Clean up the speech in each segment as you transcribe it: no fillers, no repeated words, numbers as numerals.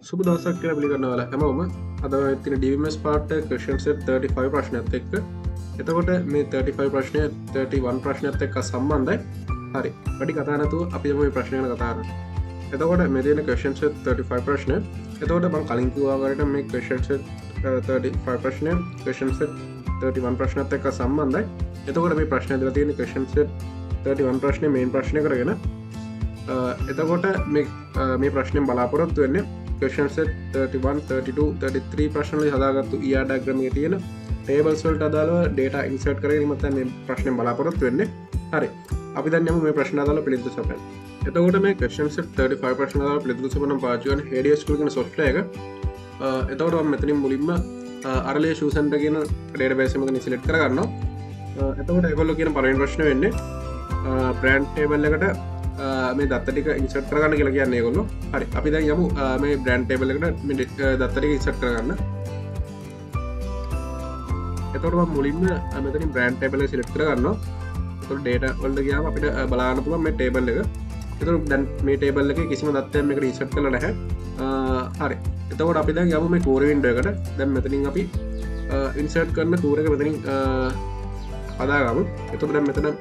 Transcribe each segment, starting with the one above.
සුබ දවසක් කියලා පිළිගන්නවා හැමෝම. අද තියෙන DVMS part question set 35 ප්‍රශ්නයත් එක්ක. එතකොට මේ 35 ප්‍රශ්නය 31 ප්‍රශ්නයත් එක්ක සම්බන්ධයි. හරි. වැඩි කතා නැතුව අපි යමු මේ ප්‍රශ්න ගැන කතා කරන්න. එතකොට මේ තියෙන question set 35 ප්‍රශ්නය. එතකොට මම කලින් කිව්වා වගේට මේ question set 35 ප්‍රශ්නය question set 31 ප්‍රශ්නයත් එක්ක සම්බන්ධයි. එතකොට මේ ප්‍රශ්නය දෙලා තියෙන question set 31 ප්‍රශ්නේ මේන් ප්‍රශ්නය කරගෙන එතකොට මේ ප්‍රශ්නයෙන් බලාපොරොත්තු වෙන්නේ question set 31, 32, 33 ප්‍රශ්නවල හදාගත්තු ER diagram එකේ තියෙන tables වලට අදාළව data insert කරගෙන ඉමත් මේ ප්‍රශ්නෙන් බලාපොරොත්තු වෙන්නේ. හරි. අපි දැන් යමු මේ ප්‍රශ්න අදාළව පිළිතුරු සපයන්න. එතකොට මේ question set 35 ප්‍රශ්න අදාළව පිළිතුරු සපයන පාවිච්චි කරන HDSQ කියන software එක. එතකොට මම මෙතනින් මුලින්ම RLA shoe center කියන database එක මෙතන select කරගන්නවා. එතකොට ඒගොල්ලෝ කියන පළවෙනි ප්‍රශ්නේ වෙන්නේ brand table එකට මේ දත්ත ටික ඉන්සර්ට් කරගන්න කියලා කියන්නේ ඒගොල්ලෝ. හරි. අපි දැන් යමු මේ බ්‍රෑන්ඩ් ටේබල් එකට මේ දත්ත ටික ඉන්සර්ට් කරගන්න. එතකොට මම මුලින්ම මෙතනින් බ්‍රෑන්ඩ් ටේබල් එක සිලෙක්ට් කරගන්නවා. එතකොට data වලට ගියාම අපිට බලන්න පුළුවන් මේ ටේබල් එක. එතකොට දැන් මේ ටේබල් එකේ කිසිම දත්තයක් මේකට ඉන්සර්ට් කරලා නැහැ. හරි. එතකොට අපි දැන් යමු මේ core window එකට. දැන් මෙතනින් අපි ඉන්සර්ට් කරන core එක මෙතනින් හදාගමු. එතකොට දැන් මෙතන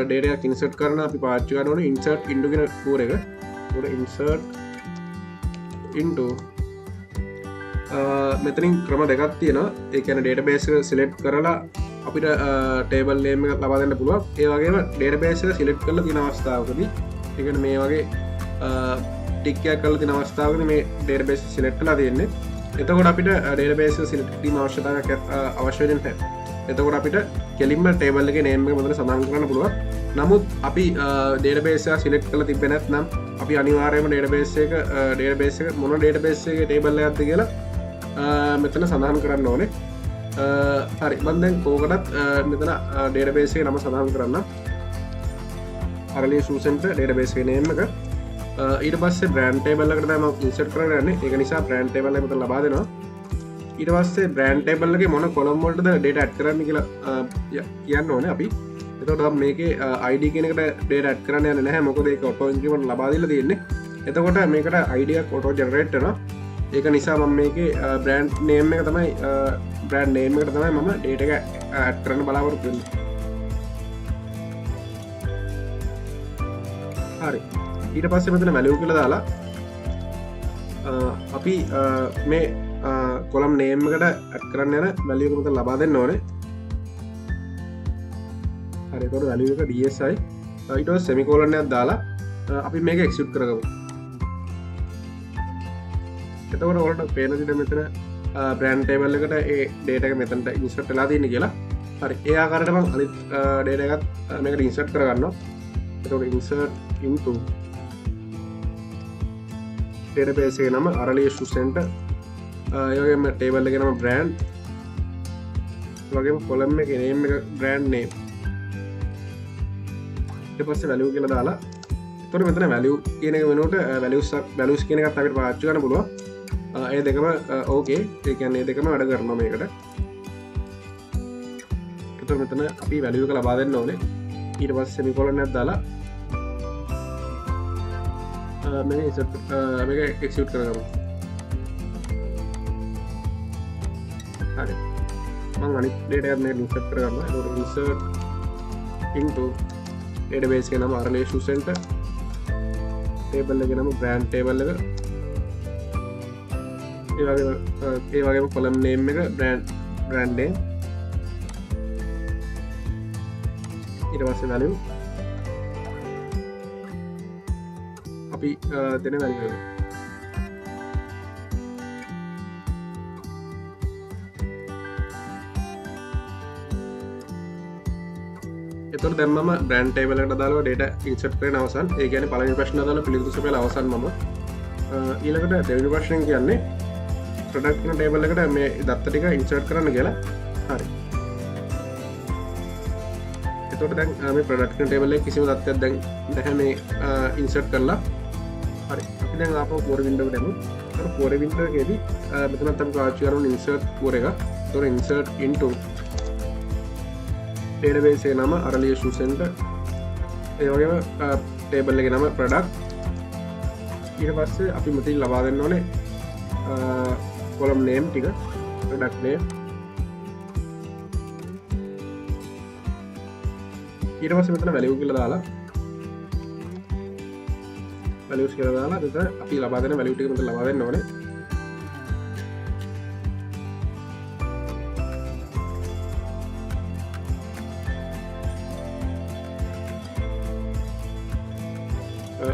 data එකක් insert කරන අපි පාවිච්චි කරන ඕනේ insert into කියන core එක. උඩ insert into මෙතනින් ක්‍රම දෙකක් තියෙනවා. ඒ කියන්නේ database එක select කරලා අපිට table name එකක් ලබා දෙන්න පුළුවන්. ඒ වගේම database එක select කරලා තියෙන අවස්ථාවකදී ඒ කියන්නේ මේ වගේ tick එකක් කරලා තියෙන අවස්ථාවකදී මේ database select කරලා තියෙන්නේ. එතකොට අපිට database එක select කිරීම අවශ්‍යතාවයක් අවශ්‍ය වෙන්නේ නැහැ. එතකොට අපිට කෙලින්ම ටේබල් එකේ නේම් එක මෙතන සඳහන් කරන්න පුළුවන්. නමුත් අපි database එක select කරලා තිබ්බේ නැත්නම් අපි අනිවාර්යයෙන්ම database එක මොන database එකේ table එකක්ද කියලා මෙතන සඳහන් කරන්න ඕනේ. හරි. මම දැන් කෝකටත් මෙතන database එකේ නම සඳහන් කරන්න. RLA shoe center database එකේ name එක. ඊට පස්සේ brand table එකට තමයි මම insert කරන්න යන්නේ. ඒක නිසා brand table එක මෙතන ලබා දෙනවා. ඊට පස්සේ බ්‍රෑන්ඩ් ටේබල් එකේ මොන කොලම් වලටද data add කරන්න කියලා කියන්න ඕනේ අපි. එතකොට අපි මේකේ ID කියන එකට data add කරන්න යන්නේ නැහැ. මොකද ඒක auto increment ලබා දීලා තියෙන්නේ. එතකොට මේකට ID එකක් auto generate වෙනවා. ඒක නිසා මම මේකේ brand name එක තමයි brand name එකට තමයි මම data එක add කරන්න බලාපොරොත්තු වෙන්නේ. හරි. ඊට පස්සේ මෙතන value කියලා දාලා අපි මේ කොලම් නේම් එකට ඇඩ් කරන්න යන වැලියු එක මෙතන ලබා දෙන්න ඕනේ. හරි. එතකොට වැලියු එක DSI ඊට පස්සේ සෙමිකෝලන් එකක් දාලා අපි මේක එක්සිකියුට් කරගමු. එතකොට ඔයාලට පේන විදිහට මෙතන බ්‍රෑන්ඩ් ටේබල් එකට ඒ data එක මෙතනට ඉන්සර්ට් වෙලා තියෙන්නේ කියලා. හරි. ඒ ආකාරයට මම අනිත් data එකත් මේකට ඉන්සර්ට් කරගන්නවා. එතකොට insert into database එකේ නම RLA shoe center. ඒවගේම ටේබල් එකේ නම brand. ඒ වගේම column එකේ name එක brand name. ඊට පස්සේ value කියලා දාලා එතකොට මෙතන value කියන එක වෙනුවට values කියන එකත් අපිට පාවිච්චි කරන්න පුළුවන්. ඒ දෙකම okay. ඒ කියන්නේ ඒ දෙකම වැඩ කරනවා මේකට. එතකොට මෙතන අපි value එක ලබා දෙන්න ඕනේ. ඊට පස්සේ semicolon එකක් දාලා මේක execute කරගමු. හරි. මම අනිත් data එකත් මේක insert කරගන්නවා. ඒක insert into database එකේ නම RLA shoe center. table එකේ නම brand table එක. ඒ වගේම column name එක brand name. ඊට පස්සේ value අපි දෙන value එක. එතකොට දැන් මම බ්‍රෑන්ඩ් ටේබල් එකට දාලා data insert කරන අවසන්. ඒ කියන්නේ පළවෙනි ප්‍රශ්න අදාළ පිළිතුරු සපයලා අවසන් මම. ඊළඟට දෙවෙනි ප්‍රශ්නෙන් කියන්නේ product කියන ටේබල් එකට මේ දත්ත ටික insert කරන්න කියලා. හරි. එතකොට දැන් මේ product කියන ටේබල් එකේ කිසිම දත්තයක් දැන් නැහැ මේ insert කරලා. හරි. අපි දැන් ආපහු core window එකට යමු. ඒතකොට core window එකේදී මෙතනත් අපි පාවිච්චි කරන insert core එක. ඒතකොට insert into database එකේ නම RLA shoe center. ඒ වගේම ටේබල් එකේ නම product. ඊට පස්සේ අපි මෙතන ලබා දෙන්න ඕනේ කොලම් නේම් ටික ප්‍රොඩක්ට් නේම් ඊට පස්සේ මෙතන වැලියු කියලා දාලා වැලියුස් කියලා දාලා මෙතන අපි ලබා දෙන වැලියු ටික මෙතන ලබා දෙන්න ඕනේ.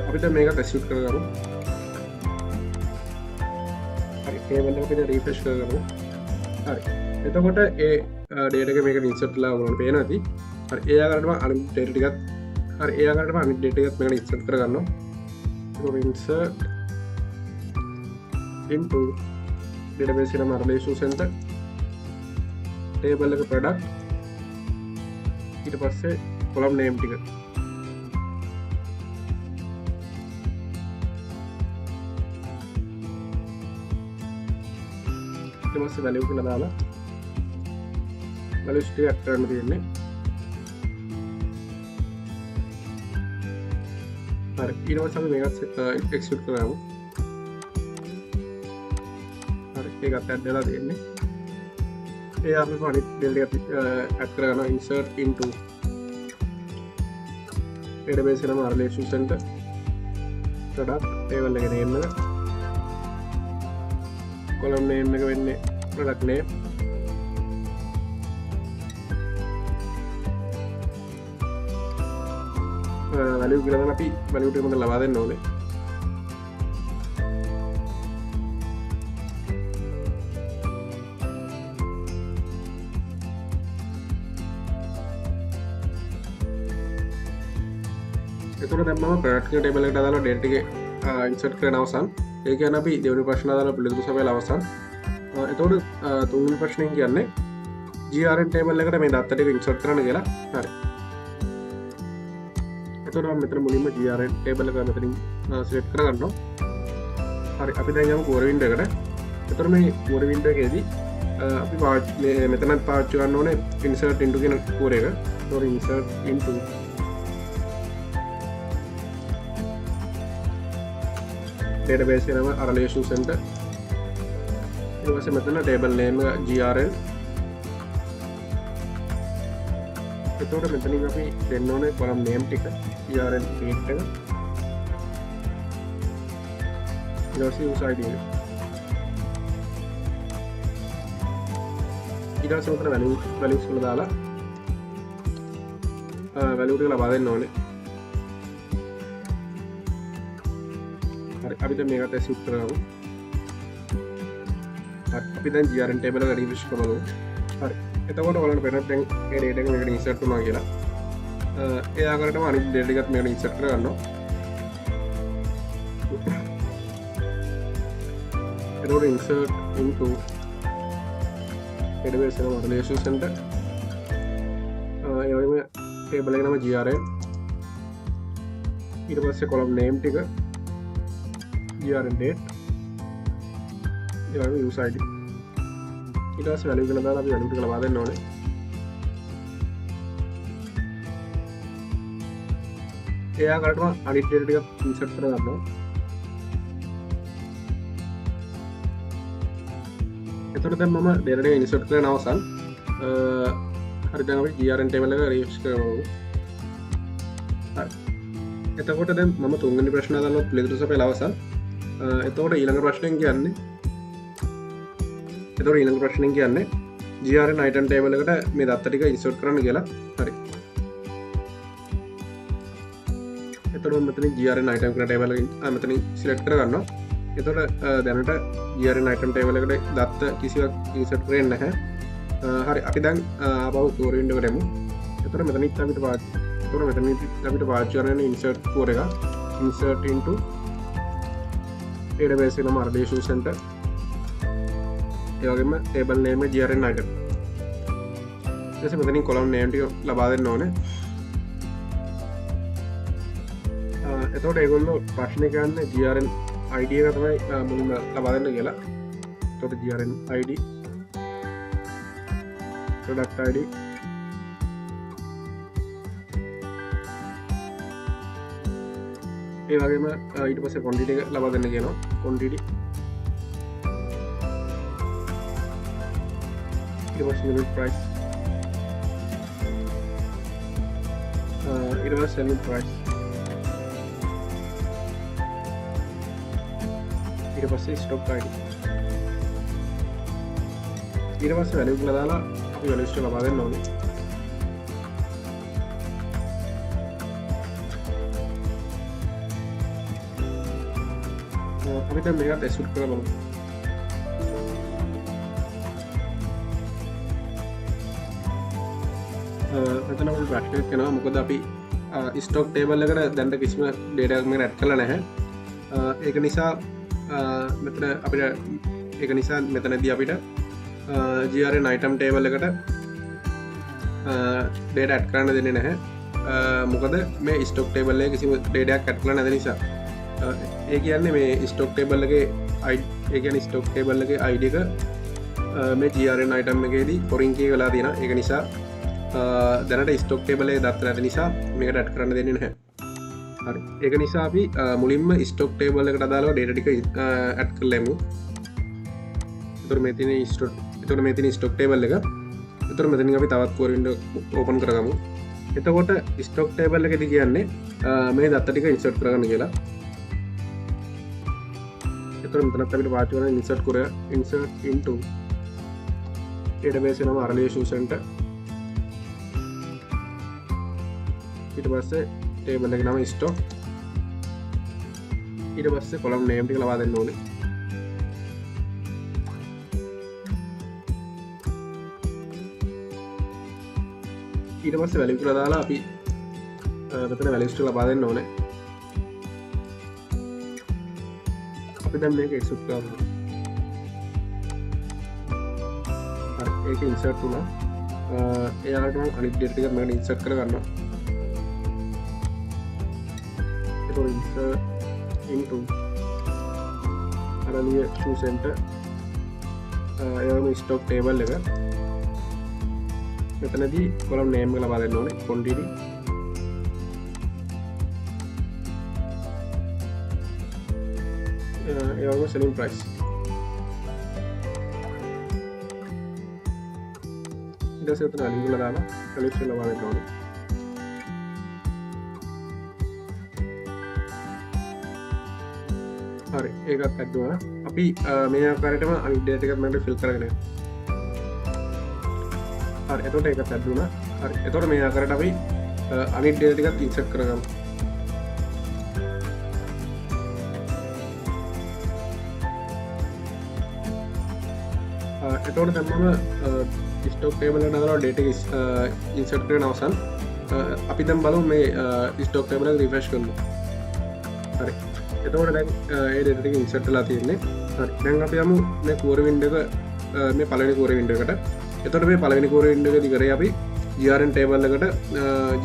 අපිට මේක ටෙස්ට් කරගමු. හරි ටේබල් එක අපිට රිෆ්‍රෙෂ් කරගමු. හරි එතකොට ඒ ඩේටා එක මේකට ඉන්සර්ට් වෙලා වුණා පේනවා ඇති. හරි ඒ ආකාරයටම අනිත් ඩේටා ටිකත් හරි ඒ ආකාරයටම අනිත් ඩේටා එකත් මේකට ඉන්සර්ට් කරගන්නවා. ඒක insert into database එක relation center table එක product ඊට පස්සේ column name ටික ඊට පස්සේ value කියලා දාලා values ටික add කරන්න තියෙන්නේ. හරි ඊට පස්සේ අපි මේකත් execute කරමු. හරි ඒකත් add වෙලා තියෙන්නේ. ඒ අපි අනිත් data එක add කරගන්නවා insert into database එක relation center product table එකේ name එක column name එක වෙන්නේ product name value කියලා දාලා අපි value ටික මොකද ලබා දෙන්න ඕනේ. එතකොට දැන් මම product table එකට දාලා data ටික insert කරන අවසන්. ඒ කියන්නේ අපි දෙවෙනි ප්‍රශ්න දාලා පිළිතුරු සපයලා අවසන්. එතකොට තුන්වෙනි ප්‍රශ්නේ කියන්නේ GRN table එකට මේ data ටික insert කරන්න කියලා. හරි. එතකොට මම මෙතන මුලින්ම GRN table එක මෙතනින් select කරගන්නවා. හරි අපි දැන් යමු core window එකට. එතකොට මේ core window එකේදී අපි මෙතනත් පාවිච්චි කරන්න ඕනේ insert into කියන core එක. එතකොට insert into database එක නම relation center. ඊට පස්සේ මෙතන table name එක GRN. එතකොට මෙතනින් අපි දෙන්න ඕනේ column name ටික GRN date එක. ඊට පස්සේ user ID එක. ඊට පස්සේ මෙතන values වල දාලා value ටික ලබා දෙන්න ඕනේ. අපි දැන් මේකට execute කරමු. හරි අපි දැන් GRN table එක refresh කරමු. හරි එතකොට ඔයාලට පේනවා දැන් ඒ data එක මේකට insert වුණා කියලා. ඒ ආකාරයටම අනිත් data එකත් මේකට insert කරගන්නවා. එතකොට insert into database එක relation center. ඒ වගේම table එක නම GRN. ඊට පස්සේ column name ටික GRN date ඊළඟ user ID ඊට පස්සේ value කියලා දාලා අපි value ටික ලබා දෙන්න ඕනේ. ඒ ආකාරයටම අනිත් data ටික insert කරගන්නවා. එතකොට දැන් මම data ටික insert කරන අවසන්. හරි දැන් අපි GRN table එක refresh කරමු. හරි එතකොට දැන් මම තුන්වෙනි ප්‍රශ්න දාලා පිළිතුරු සපයලා අවසන්. එතකොට ඊළඟ ප්‍රශ්නයෙන් කියන්නේ GRN item table එකට මේ දත්ත ටික insert කරන්න කියලා. හරි. එතකොට මෙතනින් GRN item කියන table එකෙන් මෙතනින් select කරගන්නවා. එතකොට දැනට GRN item table එකට දත්ත කිසිවක් insert කරන්නේ නැහැ. හරි අපි දැන් ආපහු core window එකට යමු. එතකොට මෙතනින් අපිට පාවිච්චි කරන්න insert core එක insert into database එක නම relation center. ඒ වගේම table name එක GRN item. ඊට පස්සේ මෙතනින් column name ටික ලබා දෙන්න ඕනේ. එතකොට ඒගොල්ලෝ ප්‍රශ්නේ කියන්නේ GRN ID එක තමයි මුලින්ම ලබා දෙන්න කියලා. එතකොට GRN ID product ID ඒ වගේම ඊට පස්සේ quantity එක ලබා දෙන්න කියනවා. quantity ඊට පස්සේ unit price ඊට පස්සේ selling price ඊට පස්සේ stock ID ඊට පස්සේ value කියලා දාලා අපි value එක ලබා දෙන්න ඕනේ. අපි දැන් මේකට execute කරලා බලමු. මෙතන අපි ප්‍රශ්නයක් කරනවා මොකද අපි stock table එකට දැන් කිසිම data එකක් මේකට add කරලා නැහැ. ඒක නිසා මෙතන අපිට ඒක නිසා මෙතනදී අපිට GRN item table එකට data add කරන්න දෙන්නේ නැහැ. මොකද මේ stock table එකේ කිසිම data එකක් add කරලා නැති නිසා. ඒ කියන්නේ මේ stock table එකේ ඒ කියන්නේ stock table එකේ ID එක මේ GRN item එකේදී foreign key වෙලා තියෙනවා. ඒක නිසා දැනට stock table එක දත්ත නැති නිසා මේකට add කරන්න දෙන්නේ නැහැ. හරි. ඒක නිසා අපි මුලින්ම stock table එකට අදාළව data ටික add කරලා යමු. එතකොට මේ තියෙන stock table එක. එතකොට මෙතනින් අපි තවත් core window open කරගමු. එතකොට stock table එකේදී කියන්නේ මේ දත්ත ටික insert කරගන්න කියලා. එතකොට මෙතනත් අපිට පාවිච්චි කරන insert into database නම Arleshu Center. ඊට පස්සේ table එකේ නම stock ඊට පස්සේ column name ටික ලබා දෙන්න ඕනේ. ඊට පස්සේ value කියලා දාලා අපි මෙතන values ටික ලබා දෙන්න ඕනේ. අපි දැන් මේක execute කරමු. හරි ඒක insert වුණා. එයාලට මම අනිත් data ටික මම insert කර ගන්නවා. insert into Arleshu Center එයාම stock table එක මෙතනදී column name එක ලබා දෙන්න ඕනේ quantity එයාම selling price ඊට පස්සේ උතන link එක දාලා collection ලබා දෙන්න ඕනේ. හරි ඒකත් add වුණා. අපි මේ ආකාරයටම අනිත් data එකත් මම fill කරගෙන යනවා. හරි එතකොට ඒකත් add වුණා. හරි එතකොට මේ ආකාරයට අපි අනිත් data ටිකත් insert කරගමු. එතකොට දැන් මම stock table එකට දාලා data එක insert කරන අවසන් අපි දැන් බලමු මේ stock table එක refresh කරමු. හරි එතකොට දැන් ඒ data ටික insert වෙලා තියෙන්නේ. හරි දැන් අපි යමු මේ core window එක මේ පළවෙනි core window එකට. එතකොට මේ පළවෙනි core window එකේදී කරේ අපි GRN table එකට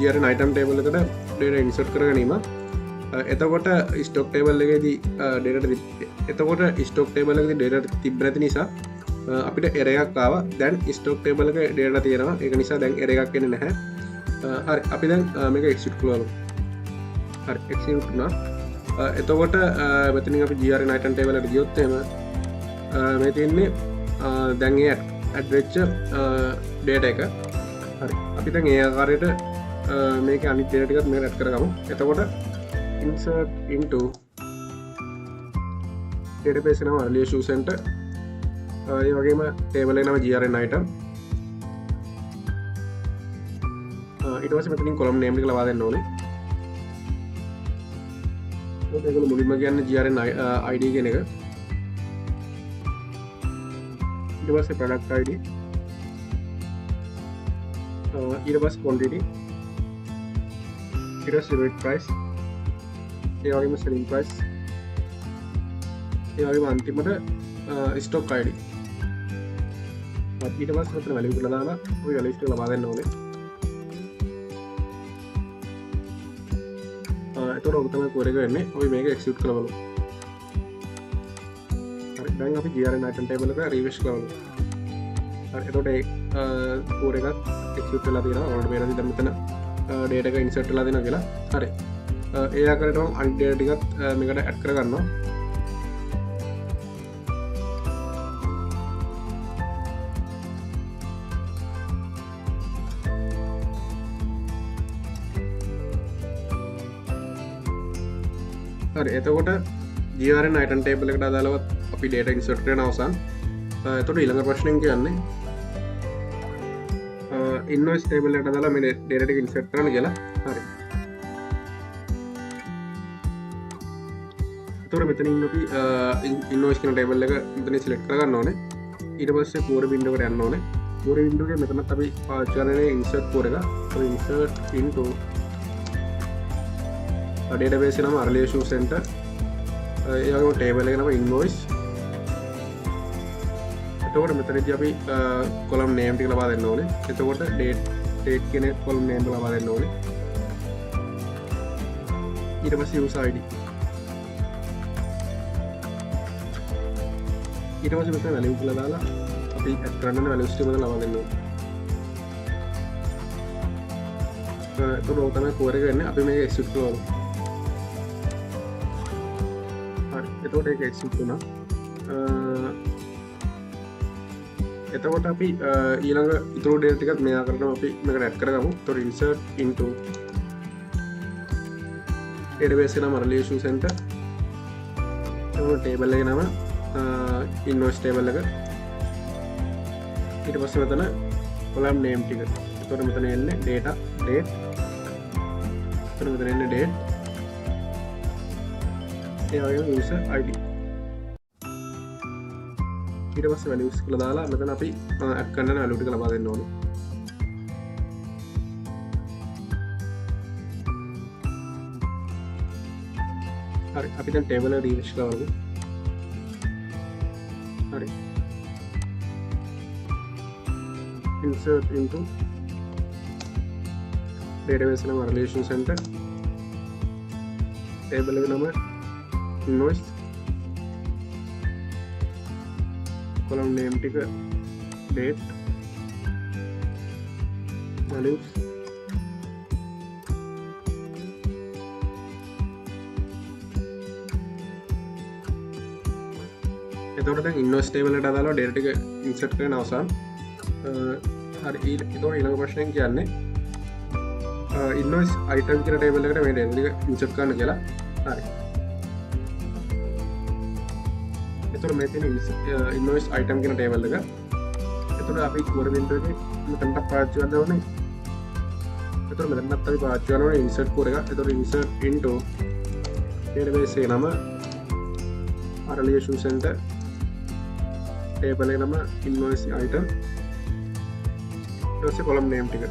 GRN item table එකට data insert කර ගැනීම. එතකොට stock table එකේදී data එතකොට stock table එකේදී data තිබ්බ නැති නිසා අපිට error එකක් ආවා. දැන් stock table එකේ data තියෙනවා. ඒක නිසා දැන් error එකක් එන්නේ නැහැ. හරි අපි දැන් මේක execute කරමු. හරි execute වුණා. එතකොට මෙතනින් අපි GRN item table එකට ගියොත් එහෙම මේ තියෙන්නේ දැන් ඒ add වෙච්ච data එක. හරි අපි දැන් ඒ ආකාරයට මේකේ අනිත් data ටිකත් මේකට add කරගමු. එතකොට insert into database නම Arleshu Center ඒ වගේම table එක නම GRN item ඊට පස්සේ මෙතනින් column name එක ලබා දෙන්න ඕනේ. ඒකල මුලින්ම කියන්නේ GRN ID කියන එක. ඊට පස්සේ product ID ඊට පස්සේ quantity ඊට පස්සේ unit price ඒ වගේම selling price ඒ වගේම අන්තිමට stock ID ඊට පස්සේ මෙතන value කියලා දාලා ඔය value ටික ලබා දෙන්න ඕනේ. එතකොට ඔබ තමයි core එක වෙන්නේ. අපි මේක execute කරලා බලමු. හරි දැන් අපි GRN item table එක refresh කරලා බලමු. හරි එතකොට ඒ core එකත් execute වෙලා තියෙනවා. ඔයාලට පේනවාද දැන් මෙතන data එක insert වෙලා දෙනවා කියලා. හරි ඒ ආකාරයට මම අනිත් data ටිකත් මේකට add කරගන්නවා. හරි එතකොට ජීවරෙන් අයිටන් ටේබල් එකට අදාළව අපි ඩේටා ඉන්සර්ට් කරන අවසන් එතකොට ඊළඟ ප්‍රශ්නෙන් කියන්නේ ඉන්වොයිස් ටේබල් එකට අදාළව මේ ඩේටා ටික ඉන්සර්ට් කරන්න කියලා හරි එතකොට මෙතනින් අපි ඉන්වොයිස් කියන ටේබල් එක මෙතන සිලෙක්ට් කරගන්න ඕනේ ඊට පස්සේ core window එකට යන්න ඕනේ core window එකේ මෙතනත් අපි පාවිච්චි කරන්නේ insert core එක so insert into database නම relation center ඒ වගේම table එක නම invoice එතකොට මෙතනදී අපි column name ටික ලබා දෙන්න ඕනේ එතකොට date කියන column name ලබා දෙන්න ඕනේ ඊට පස්සේ user id ඊට පස්සේ මෙතන value කියලා දාලා අපි add කරන්න values ටික මෙතන ලබා දෙන්න ඕනේ එතකොට ඔය තමයි core එක වෙන්නේ අපි මේක execute කරමු එතකොට ඒක execute වුණා එතකොට අපි ඊළඟ ඉතුරු data ටිකත් මෙයා කරනවා අපි මේකට add කරගමු එතකොට insert into database නම relation center එතකොට table එකේ නම invoice table එක ඊට පස්සේ මෙතන column name ටික එතකොට මෙතන එන්නේ data date එතකොට මෙතන එන්නේ date ඒ වගේම user id ඊට පස්සේ values කියලා දාලා මෙතන අපි add කරන value ටික ලබා දෙන්න ඕනේ හරි අපි දැන් table එක refresh කරමු හරි insert into database නම relation center table එක නම invoice column name ටික date values එතකොට දැන් invoice table එකට අදාළව data ටික insert කරන අවසන් හරි එතකොට ඊළඟ ප්‍රශ්නයෙන් කියන්නේ invoice item කියන table එකට මේ data ටික insert කරන්න කියලා හරි එතකොට මේ තියෙන invoice item කියන table එක එතකොට අපි core window එකේ මෙතනට පාවිච්චි කරන්න ඕනේ එතකොට මෙතනත් අපි පාවිච්චි කරන්න ඕනේ insert core එක එතකොට insert into database එකේ නම relation center table එක නම invoice item ඊට පස්සේ column name ටික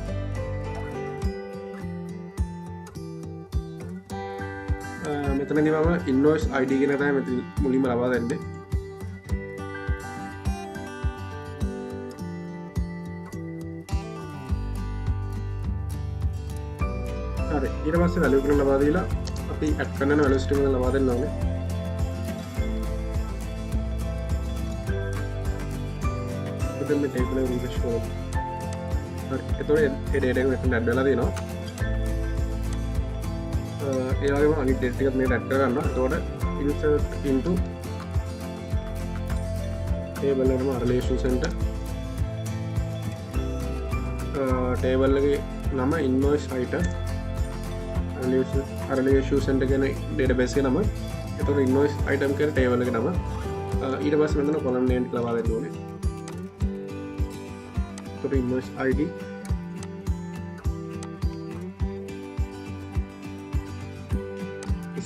මෙතනදී මම invoice id කියන තමයි මෙතන මුලින්ම ලබා දෙන්නේ හරි ඊට පස්සේ value එක ලබා දීලා අපි add කරන values ටික ලබා දෙන්න ඕනේ මෙතන මේ table එක refresh කරමු හරි එතකොට ඒ data එක මෙතන add වෙලා තියෙනවා ඒ වගේම අනිත් data ටිකත් මේකට add කරගන්නවා එතකොට insert into table එකම relation center table එකේ නම invoice item relation center කියන database එකේ නම එතකොට invoice item කියන table එකේ නම ඊට පස්සේ මෙතන column name ටික ලබා දෙන්න ඕනේ එතකොට invoice id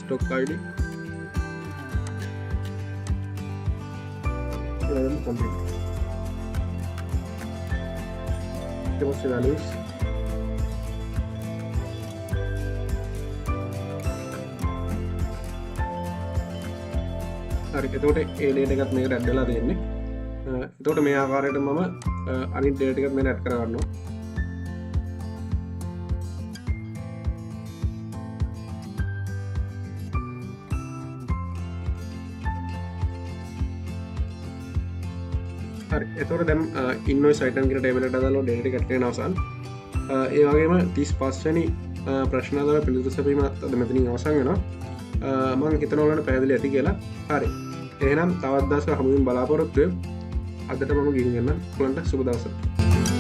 stock id and complete the values හරි එතකොට ඒ data එකත් මේකට add වෙලා තියෙන්නේ එතකොට මේ ආකාරයට මම අනිත් data ටිකත් මේකට add කරගන්නවා හරි එතකොට දැන් invoice item කියන table එකට අදාළව data ටික add කරන අවසන් ඒ වගේම 35 වෙනි ප්‍රශ්න අදාළ පිළිතුරු සැපීම අද මෙතනින් අවසන් වෙනවා මම හිතනවා ඔයාලට පැහැදිලි ඇති කියලා හරි එහෙනම් තවත් දවසක හමුවෙන් බලාපොරොත්තු වෙමු අදට මම ගිහින් යන්න ඔයාලන්ට සුබ දවසක්